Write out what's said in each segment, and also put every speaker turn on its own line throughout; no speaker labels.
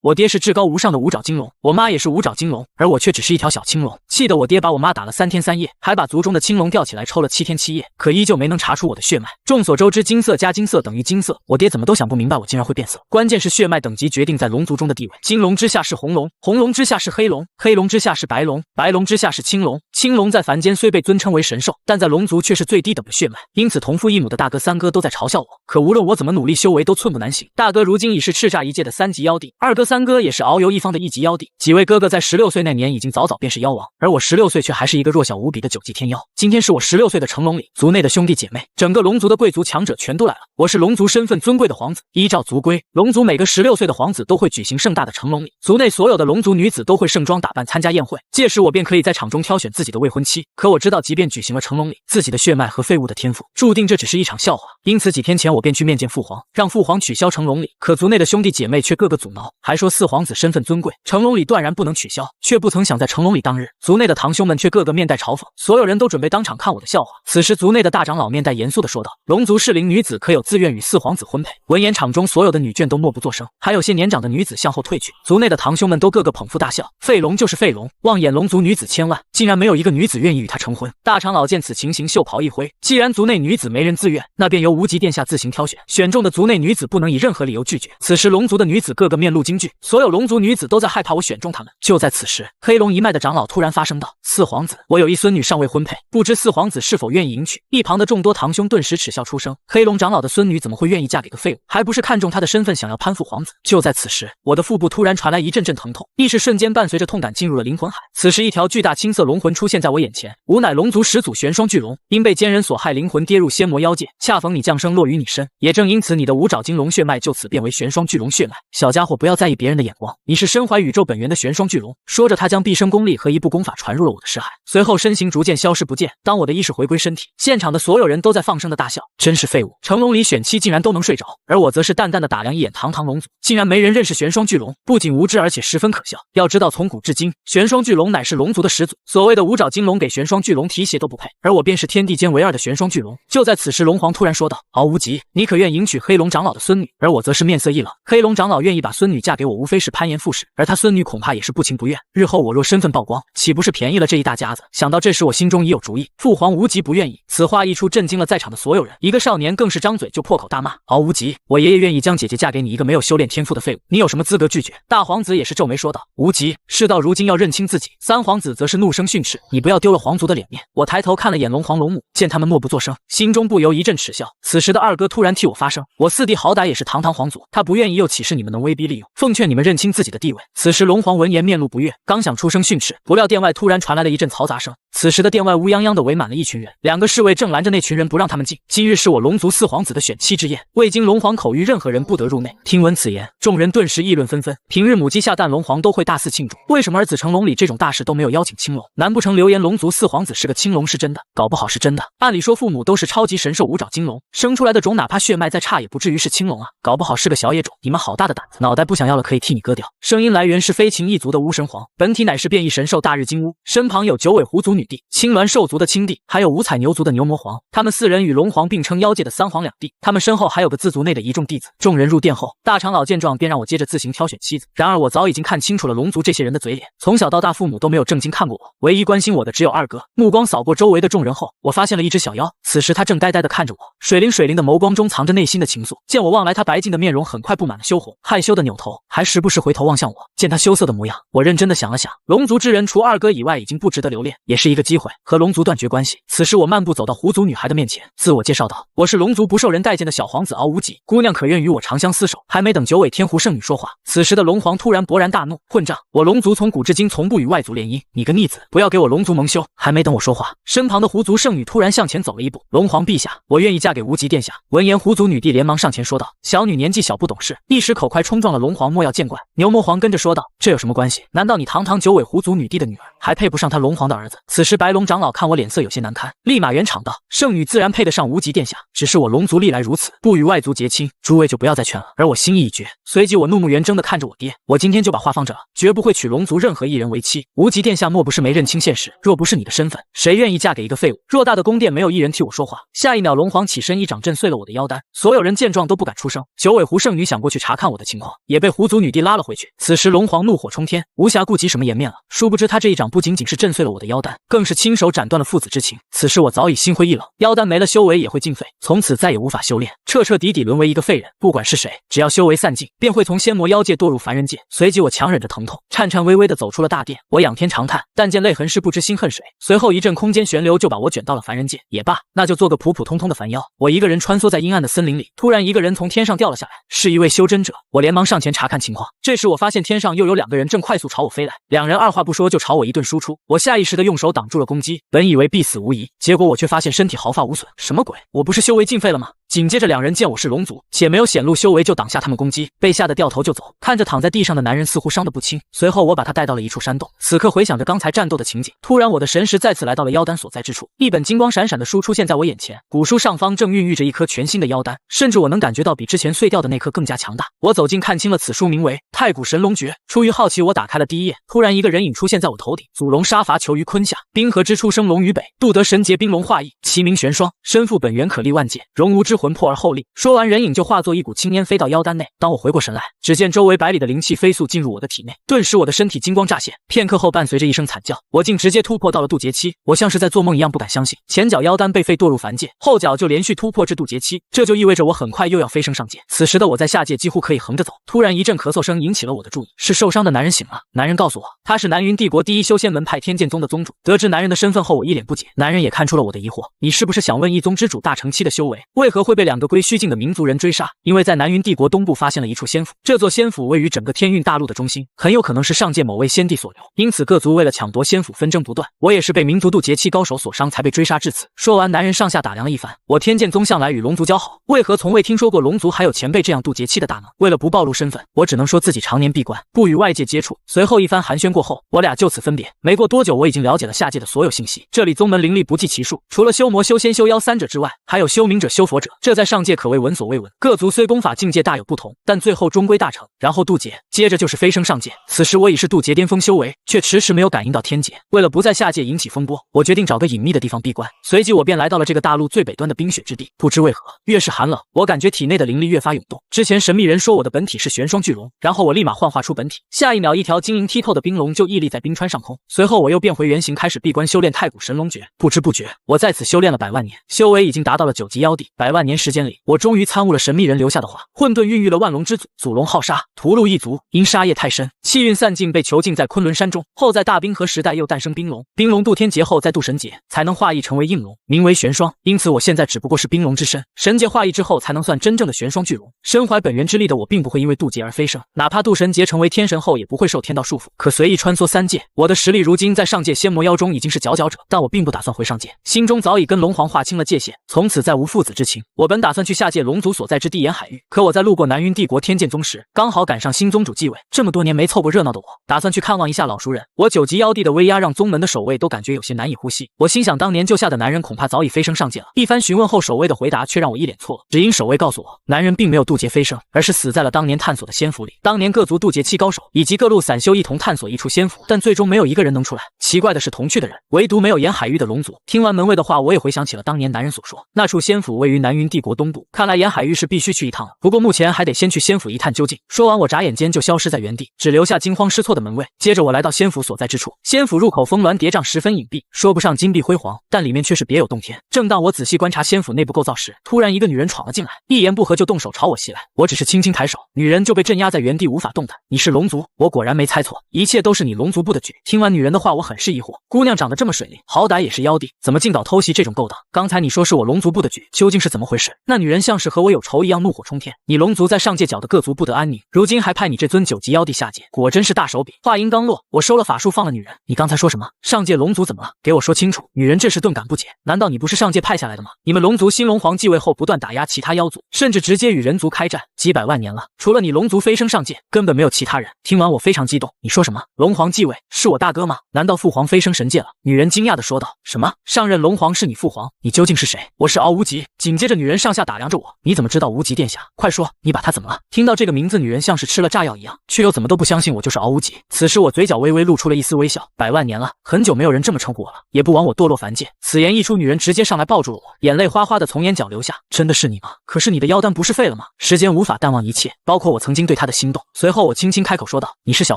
我爹是至高无上的五爪金龙，我妈也是五爪金龙，而我却只是一条小青龙。气得我爹把我妈打了3天3夜，还把族中的青龙吊起来抽了7天7夜，可依旧没能查出我的血脉。众所周知，金色加金色等于金色，我爹怎么都想不明白我竟然会变色。关键是血脉等级决定在龙族中的地位，金龙之下是红龙，红龙之下是黑龙，黑龙之下是白龙，白龙之下是青龙。青龙在凡间虽被尊称为神兽，但在龙族却是最低等的血脉，因此同父异母的大哥三哥都在嘲笑我。可无论我怎么努力修为，都寸步难行。大哥如今已是叱咤一界的3级妖帝，二哥三哥也是遨游一方的1级妖帝，几位哥哥在16岁那年已经早便是妖王，而我16岁却还是一个弱小无比的9级天妖。今天是我16岁的成龙礼，族内的兄弟姐妹，整个龙族的贵族强者全都来了。我是龙族身份尊贵的皇子，依照族规，龙族每个16岁的皇子都会举行盛大的成龙礼，族内所有的龙族女子都会盛装打扮参加宴会，届时我便可以在场中挑选自己的未婚妻。可我知道，即便举行了成龙礼，自己的血脉和废物的天赋，注定这只是一场笑话。因此几天前我便去面见父皇，让父皇取消成龙礼。可族内的兄弟姐妹却个个阻挠，还说4皇子身份尊贵，成龙礼断然不能取消，却不曾想在成龙礼当日，族内的堂兄们却个个面带嘲讽，所有人都准备当场看我的笑话。此时族内的大长老面带严肃地说道：“龙族适龄女子可有自愿与4皇子婚配。”闻言，场中所有的女眷都默不作声，还有些年长的女子向后退去。族内的堂兄们都个个捧腹大笑，废龙就是废龙，望眼龙族女子千万，竟然没有一个女子愿意与他成婚。大长老见此情形，袖袍一挥，既然族内女子没人自愿，那便由无极殿下自行挑选，选中的族内女子不能以任何理由拒绝。此时龙族的女子个个面露惊惧，所有龙族女子都在害怕我选中她们。就在此时，黑龙一脉的长老突然发声道：“4皇子，我有一孙女尚未婚配，不知4皇子是否愿意迎娶？”一旁的众多堂兄顿时耻笑出声，黑龙长老的孙女怎么会愿意嫁给个废物？还不是看中他的身份，想要攀附皇子。就在此时，我的腹部突然传来一阵阵疼痛，意识瞬间伴随着痛感进入了灵魂海。此时一条巨大青色龙魂出现在我眼前，吾乃龙族始祖玄双巨龙，因被奸人所害，灵魂跌入仙魔妖界，恰逢你降生落于你身，也正因此你的五爪金龙血脉就此变为玄双巨龙血脉。小家伙，不要在意别人的眼光，你是身怀宇宙本源的玄双巨龙。说着，他将毕生功力和一部功法传入了我的识海，随后身形逐渐消失不见。当我的意识回归身体，现场的所有人都在放声的大笑，真是废物，成龙里选妻竟然都能睡着，而我则是淡淡的打量一眼堂堂龙族，竟然没人认识玄双巨龙，不仅无知，而且十分可笑。要知道，从古至今，玄双巨龙乃是龙族的始祖，所谓的五爪金龙给玄双巨龙提鞋都不配，而我便是天地间唯二的玄双巨龙。就在此时，龙皇突然说道：“敖无极，你可愿迎娶黑龙长老的孙女？”而我则是面色一冷，黑龙长老愿意把孙女嫁给我，无非是攀岩附势，而他孙女恐怕也是不情不愿。日后我若身份曝光，岂不是便宜了这一大家子？想到这时，我心中已有主意。父皇无极不愿意。此话一出，震惊了在场的所有人。一个少年更是张嘴就破口大骂：“敖无极，我爷爷愿意将姐姐嫁给你一个没有修炼天赋的废物，你有什么资格拒绝？”大皇子也是皱眉说道：“无极，事到如今要认清自己。”3皇子则是怒声训斥：“你不要丢了皇族的脸面。”我抬头看了眼龙皇龙母，见他们默不作声，心中不由一阵耻笑。此时的二哥突然替我发声：“我四弟好歹也是堂堂皇族，他不愿意又岂是你们能威逼利用？奉劝你们认清自己的地位。”此时龙皇闻言面露不悦，刚想出声训斥，不料殿外突然传来了一阵嘈杂声。此时的殿外乌泱泱的围满了一群人，2个侍卫正拦着那群人不让他们进。今日是我龙族4皇子的选妻之宴，未经龙皇口谕，任何人不得入内。听闻此言，众人顿时议论纷纷。平日母鸡下蛋，龙皇都会大肆庆祝，为什么儿子成龙礼这种大事都没有邀请青龙？难不成流言龙族4皇子是个青龙是真的？搞不好是真的。按理说父母都是超级神兽五爪金龙，生出来的种哪怕血脉再差也不至于是青龙啊，搞不好是个小野种。你们好大的胆子，脑袋不想要了可以替你割掉。声音来源是飞禽一族的巫神皇，本体乃是变异神兽大日金乌，身旁有9尾狐族女帝、青鸾兽族的青帝，还有5彩牛族的牛魔皇。他们4人与龙皇并称妖界的3皇2帝，他们身后还有个自族内的一众弟子。众人入殿后，大长老见状便让我接着自行挑选妻子。然而我早已经看清楚了龙族这些人的嘴脸，从小到大父母都没有正经看过我，唯一关心我的只有二哥。目光扫过周围的众人后，我发现了一只小妖，此时他正呆呆地看着我，水灵的眸光中藏着内心的情愫。见我望来，他白净的面容很快布满了羞红，害羞的扭头，还时不时回头望向我。见他羞涩的模样，我认真的想了想，龙族之人除二哥以外已经不值得留恋，也是一个机会和龙族断绝关系。此时我漫步走到狐族女孩的面前，自我介绍道：“我是龙族不受人待见的小皇子敖无极，姑娘可愿与我长相厮守？”还没等9尾天狐圣女说话，此时的龙皇突然勃然大怒：“混账！我龙族从古至今从不与外族联姻，你个逆子，不要给我龙族蒙羞！”还没等我说话，身旁的狐族圣女突然向前走了一步：“龙皇陛下，我愿意嫁给无极殿下。”闻言，狐族女帝连忙上前说道：“小女年纪小不懂事，一时口快冲撞了龙皇，莫要见怪。”牛魔皇跟着说道：“这有什么关系？难道你堂堂9尾狐族女帝的女儿还配不上他龙皇的儿子？”此时白龙长老看我脸色有些难堪，立马圆场道：“圣女自然配得上无极殿下，只是我龙族历来如此，不与外族结亲，诸位就不要再劝了。”而我心意已决，随即我怒目圆睁地看着我爹：“我今天就把话放这了，绝不会娶龙族任何一人为妻。无极殿下莫不是没认清现实？若不是你的身份，谁愿意嫁给一个废物？”偌大的宫殿没有一人替我说话，下一秒龙皇起身一掌震碎了我的腰丹，所有人见状都不敢出声。9尾狐圣女想过去查看我的情况，也被狐族族女帝拉了回去。此时龙皇怒火冲天，无暇顾及什么颜面了。殊不知他这一掌不仅仅是震碎了我的妖丹，更是亲手斩断了父子之情。此时我早已心灰意冷，妖丹没了，修为也会尽废，从此再也无法修炼，彻彻底底沦为一个废人。不管是谁，只要修为散尽，便会从仙魔妖界堕入凡人界。随即我强忍着疼痛，颤颤巍巍地走出了大殿。我仰天长叹，但见泪痕是不知心恨谁。随后一阵空间旋流就把我卷到了凡人界。也罢，那就做个普普通通的凡妖。我一个人穿梭在阴暗的森林里，突然一个人从天上掉了下来，是一位修真者。我连忙上前查看情况。这时我发现天上又有2个人正快速朝我飞来，两人二话不说就朝我一顿输出。我下意识地用手挡住了攻击，本以为必死无疑，结果我却发现身体毫发无损。什么鬼？我不是修为尽废了吗？紧接着2人见我是龙族，且没有显露修为，就挡下他们攻击，被吓得掉头就走。看着躺在地上的男人似乎伤得不轻，随后我把他带到了一处山洞。此刻回想着刚才战斗的情景，突然我的神识再次来到了妖丹所在之处，一本金光闪闪的书出现在我眼前，古书上方正孕育着一颗全新的妖丹，甚至我能感觉到比之前碎掉的那颗更加强大。我走近看清了此书，名为《太古神龙诀》。出于好奇，我打开了第一页，突然一个人影出现在我头顶：祖龙杀伐求于坤下，冰河之初生龙于北，度得神劫冰龙化翼，其名玄霜，身负本源可立万界，容吾之魂魄而后立。说完，人影就化作一股青烟飞到妖丹内。当我回过神来，只见周围百里的灵气飞速进入我的体内，顿时我的身体金光乍现。片刻后，伴随着一声惨叫，我竟直接突破到了渡劫期。我像是在做梦一样，不敢相信，前脚妖丹被废堕入凡界，后脚就连续突破至渡劫期，这就意味着我很快又要飞升上界。此时的我在下界几乎可以横着走。突然一阵咳嗽声引起了我的注意，是受伤的男人醒了。男人告诉我，他是南云帝国第一修仙门派天剑宗的宗主。得知男人的身份后，我一脸不解。男人也看出了我的疑惑，你是不是想问一宗之主大成期的修为，为何会被2个归虚境的民族人追杀？因为在南云帝国东部发现了一处仙府，这座仙府位于整个天运大陆的中心，很有可能是上界某位先帝所留，因此各族为了抢夺仙府纷争不断。我也是被民族渡劫期高手所伤，才被追杀至此。说完，男人上下打量了一番，我天剑宗向来与龙族交好，为何从未听说过龙族还有前辈这样渡劫期的大能？为了不暴露身份，我只能说自己常年闭关，不与外界接触。随后一番寒暄过后，我俩就此分别。没过多久，我已经了解了下界的所有信息。这里宗门灵力不计其数，除了修魔、修仙、修妖3者之外，还有修明者、修佛者，这在上界可谓闻所未闻。各族虽功法境界大有不同，但最后终归大成，然后渡劫，接着就是飞升上界。此时我已是渡劫巅峰修为，却迟迟没有感应到天劫。为了不在下界引起风波，我决定找个隐秘的地方闭关。随即我便来到了这个大陆最北端的冰雪之地。不知为何，越是寒冷，我感觉体内的灵力越发涌动。之前神秘人说我的本体是玄霜巨龙，然后我立马幻化出本体，下一秒一条晶莹剔透的冰龙就屹立在冰川上空。随后我又变回原形，开始闭关修炼太古神龙诀。不知不觉，我在此修炼了100万年，修为已经达到了9级妖帝。100万年时间里，我终于参悟了神秘人留下的话：混沌孕育了万龙之祖，祖龙好杀，屠戮一族，因杀业太深，气运散尽，被囚禁在昆仑山中。后在大冰河时代又诞生冰龙，冰龙渡天劫后再渡神劫，才能化翼成为应龙，名为玄霜。因此我现在只不过是冰龙之身，神劫化翼之后才能算真正的玄霜巨龙。身怀本源之力的我并不会因为渡劫而飞升，哪怕渡神劫成为天神后也不会受天道束缚，可随意穿梭3界。我的实力如今在上界仙魔妖中已经是佼佼者，但我并不打算回上界，心中早已跟龙皇划清了界限，从此再无父子之情。我本打算去下界龙族所在之地沿海域，可我在路过南云帝国天剑宗时，刚好赶上新宗主继位。这么多年没凑过热闹的我，打算去看望一下老熟人。我9级妖帝的威压让宗门的守卫都感觉有些难以呼吸。我心想，当年救下的男人恐怕早已飞升上界了。一番询问后，守卫的回答却让我一脸错愕，只因守卫告诉我，男人并没有渡劫飞升，而是死在了当年探索的仙府里。当年各族渡劫期高手以及各路散修一同探索一处仙府，但最终没有一个人能出来。奇怪的是，同去的人唯独没有沿海域的龙族。听完门卫的话，我也回想起了当年男人所说，那处仙府位于南云帝国东部，看来沿海域是必须去一趟了。不过目前还得先去仙府一探究竟。说完，我眨眼间就消失在原地，只留下惊慌失措的门卫。接着我来到仙府所在之处，仙府入口峰峦叠嶂，十分隐蔽，说不上金碧辉煌，但里面却是别有洞天。正当我仔细观察仙府内部构造时，突然一个女人闯了进来，一言不合就动手朝我袭来。我只是轻轻抬手，女人就被镇压在原地，无法动弹。你是龙族？我果然没猜错，一切都是你龙族部的局。听完女人的话，我很是疑惑，姑娘长得这么水灵，好歹也是妖帝，怎么尽搞偷袭这种勾当？刚才你说是我龙族部的局，究竟是怎么回事？那女人像是和我有仇一样，怒火冲天。你龙族在上界搅得各族不得安宁，如今还派你这尊9级妖帝下界，果真是大手笔。话音刚落，我收了法术放了女人。你刚才说什么？上界龙族怎么了？给我说清楚。女人这时顿感不解，难道你不是上界派下来的吗？你们龙族新龙皇继位后不断打压其他妖族，甚至直接与人族开战，几百万年了，除了你龙族飞升上界，根本没有其他人。听完我非常激动，你说什么？龙皇继位是我大哥吗？难道父皇飞升神界了？女人惊讶地说道。什么？上任龙皇是你父皇？你究竟是谁？我是敖无极。紧接着女人上下打量着我，你怎么知道无极殿下？快说，你把他怎么了？听到这个名字，女人像是吃了炸药一样，样，却又怎么都不相信我就是敖无极。此时我嘴角微微露出了一丝微笑，百万年了，很久没有人这么称呼我了，也不枉我堕落凡界。此言一出，女人直接上来抱住了我，眼泪哗哗的从眼角流下。真的是你吗？可是你的妖丹不是废了吗？时间无法淡忘一切，包括我曾经对她的心动。随后我轻轻开口说道：“你是小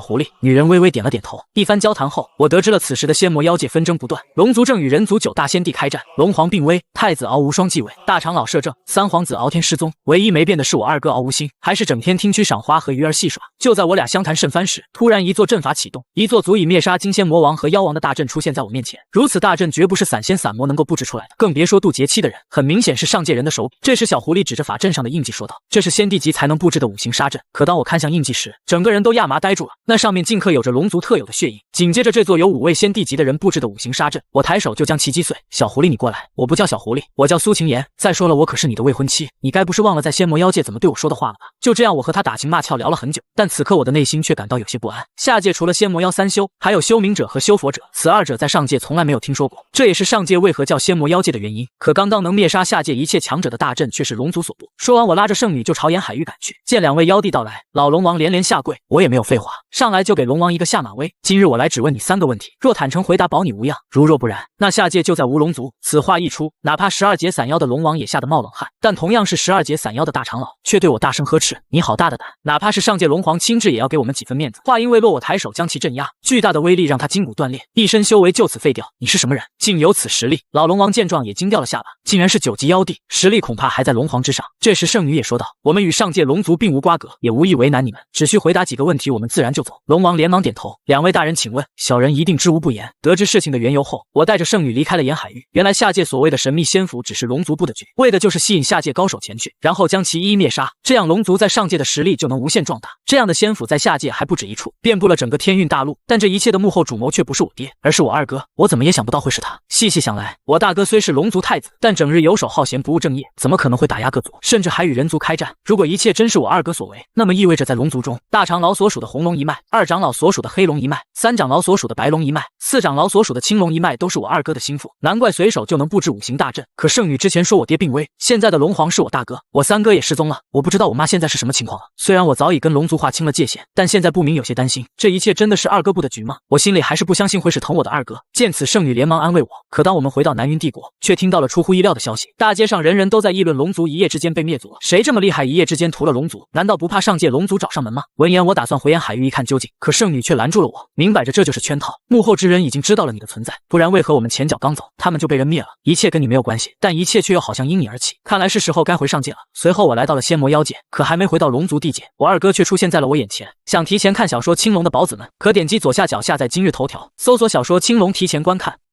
狐狸。”女人微微点了点头。一番交谈后，我得知了此时的仙魔妖界纷争不断，龙族正与人族9大先帝开战，龙皇病危，太子敖无双继位，大长老摄政，三皇子敖天失踪，唯一没变的是我二哥敖无心，还是整天听区赏花和鱼儿戏耍。就在我俩相谈甚欢时，突然一座阵法启动，一座足以灭杀金仙魔王和妖王的大阵出现在我面前。如此大阵绝不是散仙散魔能够布置出来的，更别说渡劫期的人，很明显是上界人的手笔。这时小狐狸指着法阵上的印记说道：“这是先帝级才能布置的5行杀阵。”可当我看向印记时，整个人都亚麻呆住了，那上面竟刻有着龙族特有的血印。紧接着这座由5位先帝级的人布置的5行杀阵，我抬手就将其击碎。小狐狸你过来，我不叫小狐狸，我叫苏晴言。再说了，我可是你的未婚妻，你该不是忘了在仙魔妖界怎么对我说的话了吧？就这样，我和他打情骂俏聊了很久，但此刻我的内心却感到有些不安。下界除了仙魔妖3修，还有修冥者和修佛者，此2者在上界从来没有听说过，这也是上界为何叫仙魔妖界的原因。可刚刚能灭杀下界一切强者的大阵却是龙族所布。说完，我拉着圣女就朝沿海域赶去。见2位妖帝到来，老龙王连连下跪，我也没有废话，上来就给龙王一个下马威。今日我来只问你3个问题，若坦诚回答，保你无恙；若不然，那下界就在无龙族。此话一出，哪怕12阶散妖的龙王也吓得冒冷汗，但同样是12阶散妖的大长老却对我大声呵斥：“你好大的胆！哪怕是上界龙皇亲至，也要给我们几分面子。”话音未落，我抬手将其镇压，巨大的威力让他筋骨断裂，一身修为就此废掉。你是什么人？竟有此实力？老龙王见状也惊掉了下巴，竟然是9级妖帝，实力恐怕还在龙皇之上。这时圣女也说道：“我们与上界龙族并无瓜葛，也无意为难你们，只需回答几个问题，我们自然就走。”龙王连忙点头：“2位大人请问。”小人一定知无不言。得知事情的缘由后，我带着圣女离开了沿海域。原来下界所谓的神秘仙府只是龙族布的局，为的就是吸引下界高手前去，然后将其一一灭杀，这样龙族在上界的实力就能无限壮大。这样的仙府在下界还不止一处，遍布了整个天运大陆。但这一切的幕后主谋却不是我爹，而是我二哥。我怎么也想不到会是他。细细想来，我大哥虽是龙族太子，但整日游手好闲，不务正业，怎么可能会打压各族，甚至还与人族开战？如果一切真是我二哥所为，那么意味着在龙族中，大长老所属的红龙一脉，2长老所属的黑龙一脉，3长老所属的白龙一脉，4长老所属的青龙一脉都是我二哥的心腹，难怪随手就能布置5行大阵。可圣女之前说我爹病危，现在的龙皇是我大哥，我3哥也失踪了，我不知道我妈现在是什么情况了。虽然我早已跟龙族划清了界限，但现在不明有些担心，这一切真的是二哥布的局吗？我心里还是不相信会是疼我的二哥。见此，圣女连忙安慰我。可当我们回到南云帝国，却听到了出乎意料的消息，大街上人人都在议论龙族一夜之间被灭族了，谁这么厉害，一夜之间屠了龙族？难道不怕上界龙族找上门吗？闻言，我打算回沿海域一看究竟，可圣女却拦住了我，明摆着这就是圈套，幕后之人已经知道了你的存在，不然为何我们前脚刚走，他们就被人灭了？一切跟你没有关系，但一切却又好像因你而起，看来是时候该回上界了。随后我来到了仙魔妖界，可还没回到龙族地界，我二哥却出现在了我眼前。想提前看小说《青龙的宝子们》，可点击左下角下载今日头条，搜索小说《青龙》提前观看。